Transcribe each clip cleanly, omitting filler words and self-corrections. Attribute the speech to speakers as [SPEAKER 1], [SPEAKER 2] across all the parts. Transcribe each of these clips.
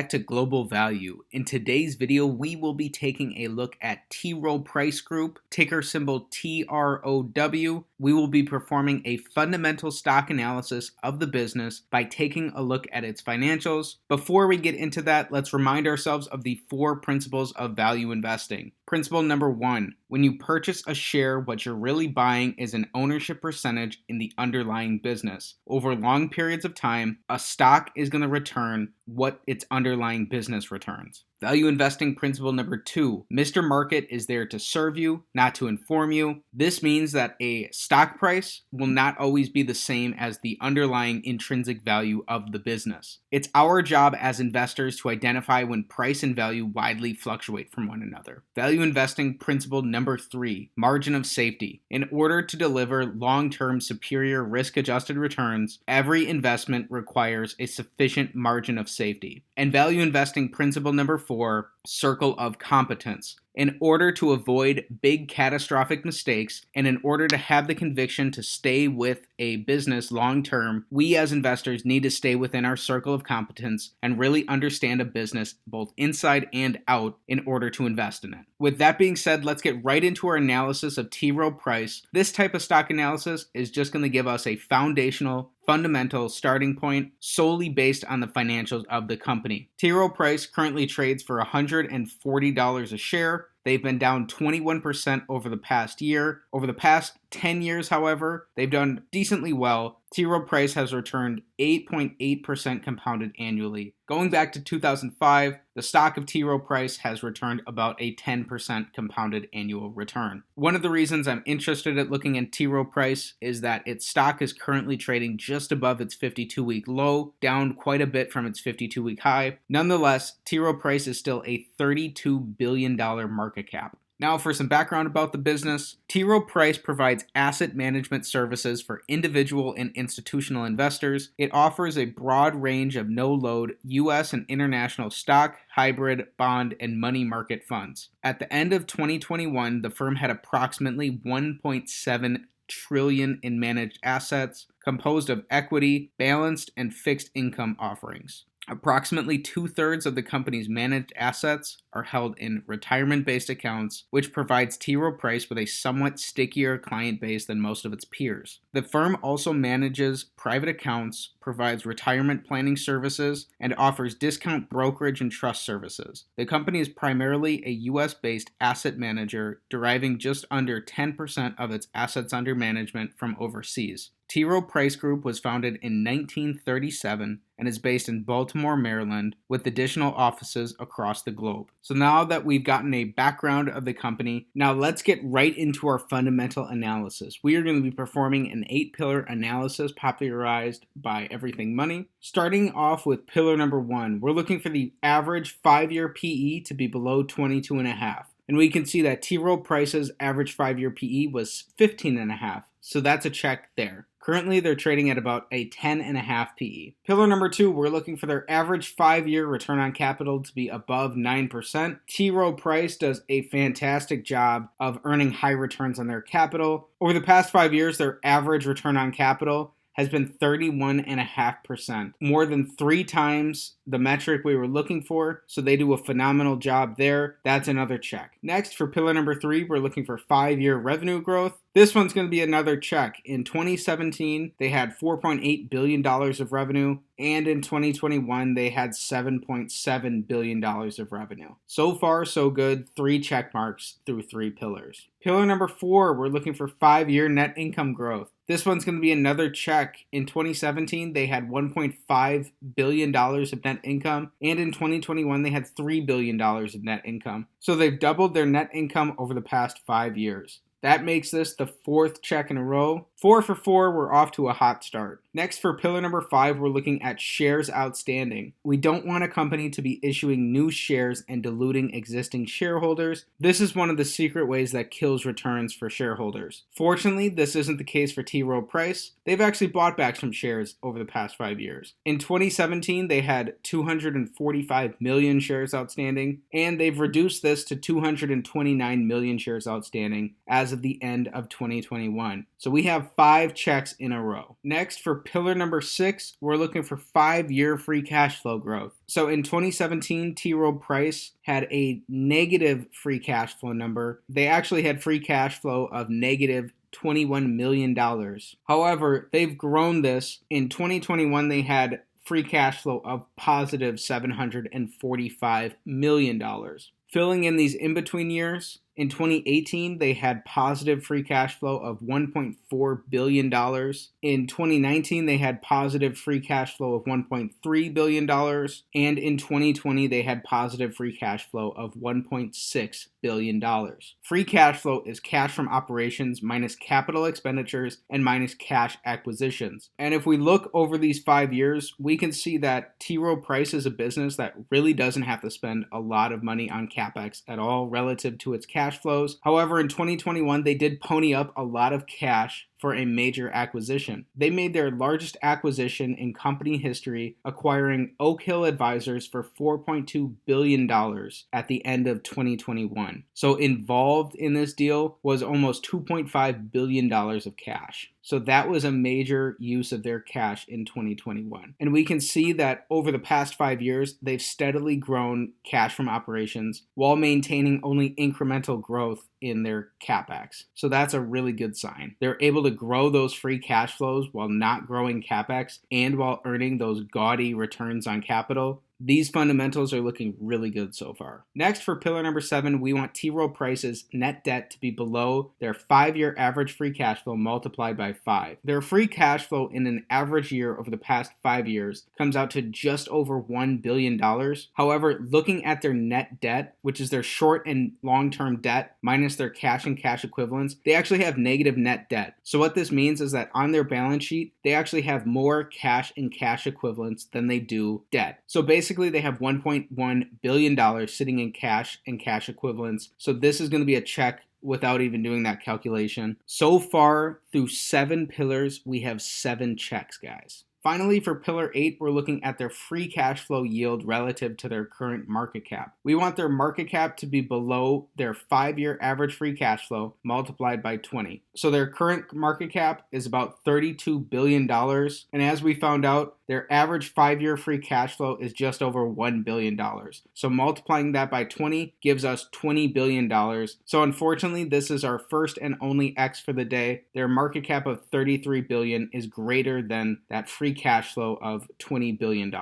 [SPEAKER 1] back to Global Value. In today's video, we will be taking a look at T.Rowe Price Group, ticker symbol TROW. We will be performing a fundamental stock analysis of the business by taking a look at its financials. Before we get into that, let's remind ourselves of the 4 principles of value investing. Principle number 1, when you purchase a share, what you're really buying is an ownership percentage in the underlying business. Over long periods of time, a stock is going to return what its underlying business returns. Value investing principle number 2, Mr. Market is there to serve you, not to inform you. This means that a stock price will not always be the same as the underlying intrinsic value of the business. It's our job as investors to identify when price and value widely fluctuate from one another. Value investing principle number 3, margin of safety. In order to deliver long-term superior risk-adjusted returns, every investment requires a sufficient margin of safety. And value investing principle number 4, circle of competence. In order to avoid big catastrophic mistakes and in order to have the conviction to stay with a business long term, we as investors need to stay within our circle of competence and really understand a business both inside and out in order to invest in it. With that being said, let's get right into our analysis of T.Rowe Price. This type of stock analysis is just going to give us a foundational fundamental starting point solely based on the financials of the company. T.Rowe Price currently trades for $140 a share. They've been down 21% over the past year. Over the past 10 years, however, they've done decently well. T.Rowe Price has returned 8.8% compounded annually. Going back to 2005, the stock of T.Rowe Price has returned about a 10% compounded annual return. One of the reasons I'm interested in looking at T.Rowe Price is that its stock is currently trading just above its 52-week low, down quite a bit from its 52-week high. Nonetheless, T.Rowe Price is still a $32 billion market cap. Now for some background about the business, T.Rowe Price provides asset management services for individual and institutional investors. It offers a broad range of no-load U.S. and international stock, hybrid, bond, and money market funds. At the end of 2021, the firm had approximately $1.7 trillion in managed assets, composed of equity, balanced, and fixed income offerings. Approximately 2/3 of the company's managed assets are held in retirement-based accounts, which provides T.Rowe Price with a somewhat stickier client base than most of its peers. The firm also manages private accounts, provides retirement planning services, and offers discount brokerage and trust services. The company is primarily a U.S.-based asset manager, deriving just under 10% of its assets under management from overseas. T.Rowe Price Group was founded in 1937 and is based in Baltimore, Maryland, with additional offices across the globe. So now that we've gotten a background of the company, now let's get right into our fundamental analysis. We are going to be performing an 8-pillar analysis popularized by Everything Money. Starting off with pillar number 1, we're looking for the average 5-year PE to be below 22.5. And we can see that T.Rowe Price's average 5-year PE was 15.5. So that's a check there. Currently, they're trading at about a 10.5 PE. Pillar number 2, we're looking for their average 5-year return on capital to be above 9%. T.Rowe Price does a fantastic job of earning high returns on their capital. Over the past 5 years, their average return on capital has been 31.5%, more than 3 times the metric we were looking for, so they do a phenomenal job there. That's another check. Next, for pillar number 3, we're looking for 5-year revenue growth. This one's going to be another check. In 2017, they had $4.8 billion of revenue, and in 2021, they had $7.7 billion of revenue. So far, so good. 3 check marks through 3 pillars. Pillar number 4, we're looking for 5-year net income growth. This one's going to be another check. In 2017, they had $1.5 billion of net income, and in 2021, they had $3 billion of net income. So they've doubled their net income over the past 5 years. That makes this the 4th check in a row. 4 for 4, we're off to a hot start. Next, for pillar number 5, we're looking at shares outstanding. We don't want a company to be issuing new shares and diluting existing shareholders. This is one of the secret ways that kills returns for shareholders. Fortunately, this isn't the case for T.Rowe Price. They've actually bought back some shares over the past 5 years. In 2017, they had 245 million shares outstanding, and they've reduced this to 229 million shares outstanding as of the end of 2021. So we have 5 checks in a row. Next, for pillar number 6, we're looking for 5-year free cash flow growth. So in 2017, T.Rowe Price had a negative free cash flow number. They actually had free cash flow of negative $21 million. However, they've grown this. In 2021, they had free cash flow of positive $745 million. Filling in these in-between years, in 2018, they had positive free cash flow of $1.4 billion. In 2019, they had positive free cash flow of $1.3 billion. And in 2020, they had positive free cash flow of $1.6 billion. Free cash flow is cash from operations minus capital expenditures and minus cash acquisitions. And if we look over these 5 years, we can see that T.Rowe Price is a business that really doesn't have to spend a lot of money on CapEx at all relative to its cash flows. However, in 2021, they did pony up a lot of cash for a major acquisition. They made their largest acquisition in company history, acquiring Oak Hill Advisors for $4.2 billion at the end of 2021. So involved in this deal was almost $2.5 billion of cash. So that was a major use of their cash in 2021. And we can see that over the past 5 years, they've steadily grown cash from operations while maintaining only incremental growth in their CapEx. So that's a really good sign. They're able to grow those free cash flows while not growing CapEx and while earning those gaudy returns on capital. These fundamentals are looking really good so far. Next, for pillar number 7, we want T.Rowe Price's net debt to be below their 5-year average free cash flow multiplied by 5. Their free cash flow in an average year over the past 5 years comes out to just over $1 billion. However, looking at their net debt, which is their short and long-term debt minus their cash and cash equivalents, they actually have negative net debt. So what this means is that on their balance sheet, they actually have more cash and cash equivalents than they do debt. So basically, they have $1.1 billion sitting in cash and cash equivalents. So this is going to be a check without even doing that calculation. So far, through 7 pillars, we have 7 checks, guys. Finally, for pillar 8, we're looking at their free cash flow yield relative to their current market cap. We want their market cap to be below their 5-year average free cash flow multiplied by 20. So their current market cap is about $32 billion. And as we found out, their average 5-year free cash flow is just over $1 billion. So multiplying that by 20 gives us $20 billion. So unfortunately, this is our first and only X for the day. Their market cap of $33 billion is greater than that free cash flow of $20 billion.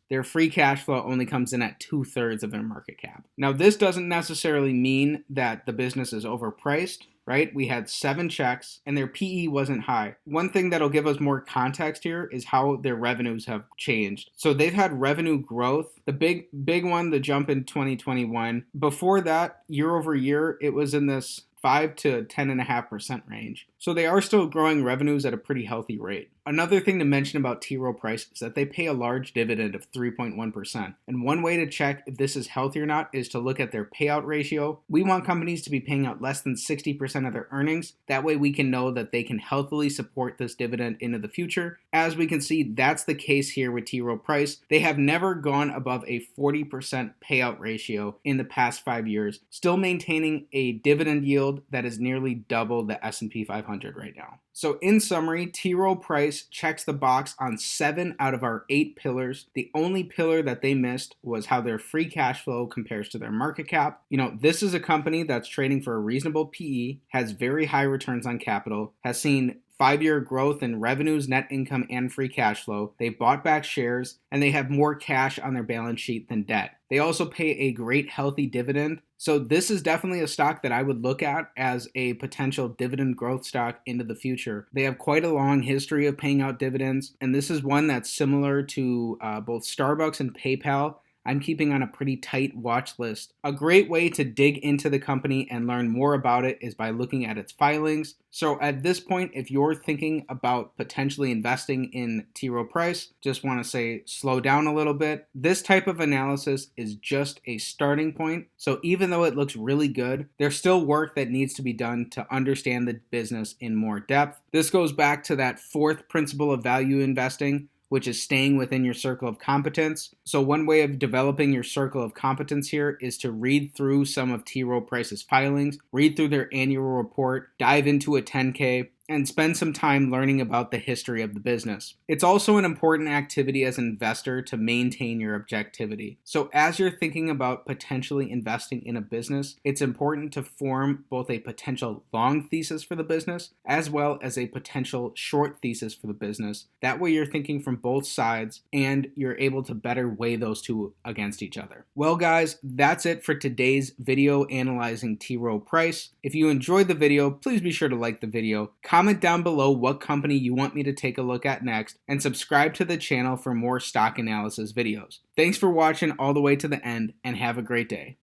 [SPEAKER 1] Their free cash flow only comes in at 2/3 of their market cap. Now, this doesn't necessarily mean that the business is overpriced, right? We had 7 checks and their PE wasn't high. One thing that'll give us more context here is how their revenues have changed. So they've had revenue growth. The big one, the jump in 2021. Before that, year over year, it was in this 5 to 10.5% range. So they are still growing revenues at a pretty healthy rate. Another thing to mention about T.Rowe Price is that they pay a large dividend of 3.1%. And one way to check if this is healthy or not is to look at their payout ratio. We want companies to be paying out less than 60% of their earnings. That way we can know that they can healthily support this dividend into the future. As we can see, that's the case here with T.Rowe Price. They have never gone above a 40% payout ratio in the past 5 years, still maintaining a dividend yield that is nearly double the S&P 500 right now. So in summary, T.Rowe Price checks the box on 7 out of our 8 pillars. The only pillar that they missed was how their free cash flow compares to their market cap. This is a company that's trading for a reasonable PE, has very high returns on capital, has seen 5-year growth in revenues, net income, and free cash flow. They bought back shares, and they have more cash on their balance sheet than debt. They also pay a great healthy dividend. So this is definitely a stock that I would look at as a potential dividend growth stock into the future. They have quite a long history of paying out dividends, and this is one that's similar to both Starbucks and PayPal. I'm keeping on a pretty tight watch list. A great way to dig into the company and learn more about it is by looking at its filings. So at this point, if you're thinking about potentially investing in T.Rowe Price, just want to say slow down a little bit. This type of analysis is just a starting point. So even though it looks really good, there's still work that needs to be done to understand the business in more depth. This goes back to that 4th principle of value investing, which is staying within your circle of competence. So one way of developing your circle of competence here is to read through some of T.Rowe Price's filings, read through their annual report, dive into a 10K, and spend some time learning about the history of the business. It's also an important activity as an investor to maintain your objectivity. So as you're thinking about potentially investing in a business, it's important to form both a potential long thesis for the business as well as a potential short thesis for the business. That way you're thinking from both sides and you're able to better weigh those two against each other. Well guys, that's it for today's video analyzing T.Rowe Price. If you enjoyed the video, please be sure to like the video, comment down below what company you want me to take a look at next, and subscribe to the channel for more stock analysis videos. Thanks for watching all the way to the end, and have a great day.